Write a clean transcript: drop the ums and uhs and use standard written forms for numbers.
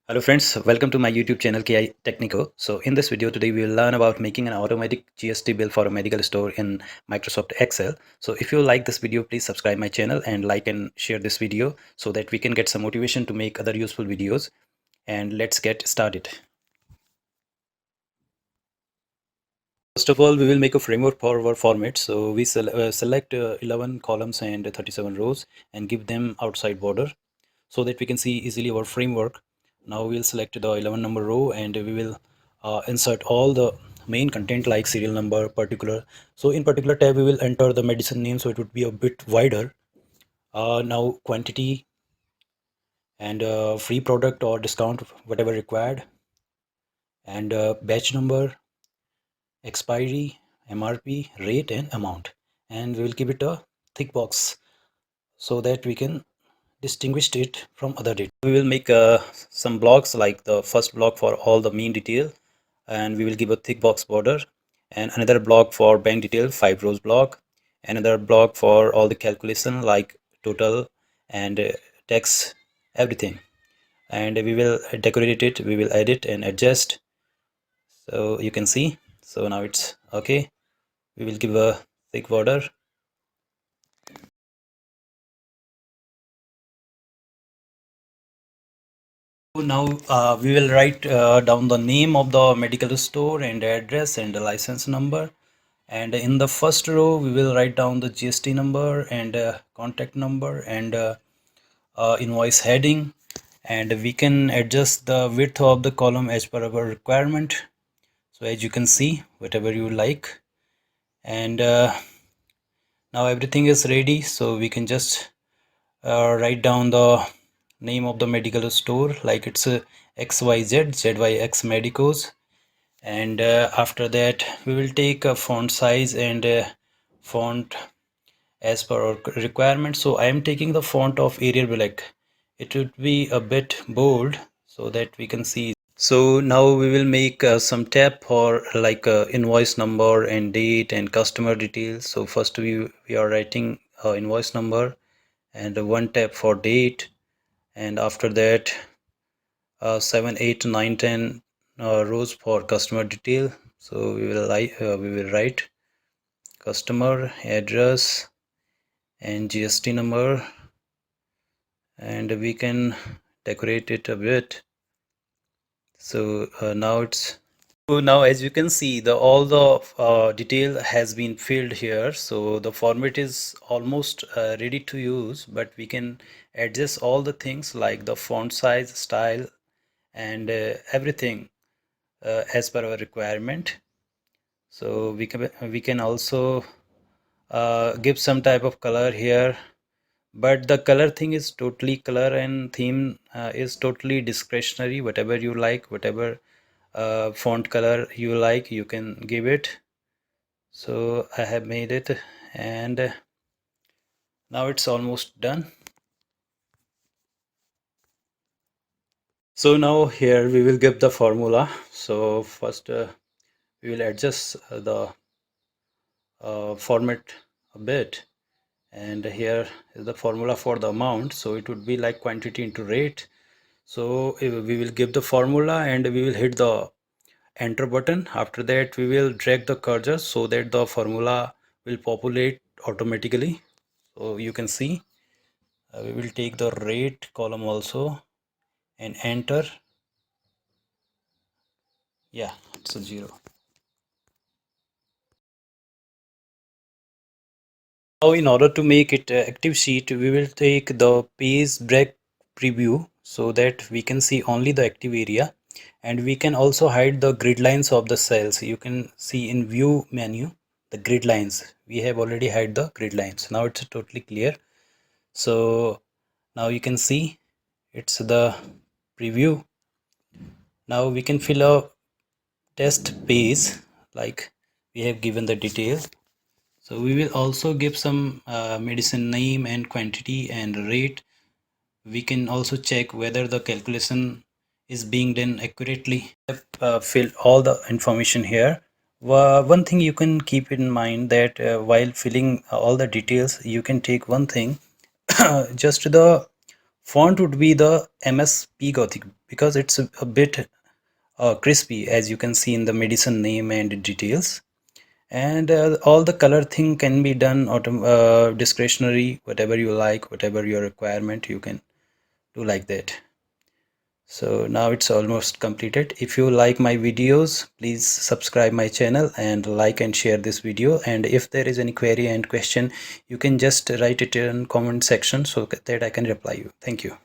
Hello friends, welcome to my YouTube channel Technico. So in this video today we will learn about making an automatic GST bill for a medical store in Microsoft Excel. So if you like this video, please subscribe my channel and like and share this video so that we can get some motivation to make other useful videos. And let's get started. First of all, we will make a framework for our format. So we select 11 columns and 37 rows and give them outside border, so that we can see easily our framework. Now we'll select the 11 number row and we will insert all the main content like serial number, particular. So in particular tab we will enter the medicine name, so it would be a bit wider. Now quantity and free product or discount, whatever required, and batch number, expiry, MRP, rate and amount. And we will give it a thick box so that we can distinguish it from other data. We will make some blocks, like the first block for all the mean detail, and we will give a thick box border, and another block for bank detail, 5 rows block, another block for all the calculation like total and tax, everything. And we will decorate it, we will edit and adjust, so you can see. So now it's okay. We will give a thick border. Now we will write down the name of the medical store and the address and the license number. And in the first row, we will write down the GST number and contact number and invoice heading. And we can adjust the width of the column as per our requirement. So as you can see, whatever you like. And now everything is ready. So we can just write down the name of the medical store, like it's XYZ, ZYX Medicos. And after that we will take a font size and font as per our requirement. So I am taking the font of Arial Black. It would be a bit bold so that we can see. So now we will make some tab for like invoice number and date and customer details. So first we are writing invoice number and one tab for date, and after that 7, 8, 9, 10 rows for customer detail. So we will write customer address and GST number, and we can decorate it a bit. So now as you can see, the all the detail has been filled here. So the format is almost ready to use, but we can adjust all the things like the font size, style and everything as per our requirement. So we can also give some type of color here, but the color thing is totally, color and theme is totally discretionary. Whatever you like, whatever font color you like, you can give it. So I have made it, and now it's almost done. So now here we will give the formula. So first we will adjust the format a bit, and here is the formula for the amount. So it would be like quantity into rate. So we will give the formula and we will hit the enter button. After that we will drag the cursor so that the formula will populate automatically. So you can see we will take the rate column also and enter. Yeah, it's a 0. Now in order to make it active sheet, we will take the page break preview so that we can see only the active area, and we can also hide the grid lines of the cells. You can see in view menu the grid lines. We have already hide the grid lines. Now it's totally clear. So now you can see it's the preview. Now we can fill a test page like we have given the detail. So we will also give some medicine name and quantity and rate. We can also check whether the calculation is being done accurately. Fill all the information here. One thing you can keep in mind that while filling all the details, you can take one thing, just the Font would be the MSP Gothic because it's a bit crispy, as you can see in the medicine name and details. And all the color thing can be done discretionary, whatever you like, whatever your requirement, you can do like that. So now it's almost completed. If you like my videos, please subscribe my channel and like and share this video. And if there is any query and question, you can just write it in comment section so that I can reply you. Thank you.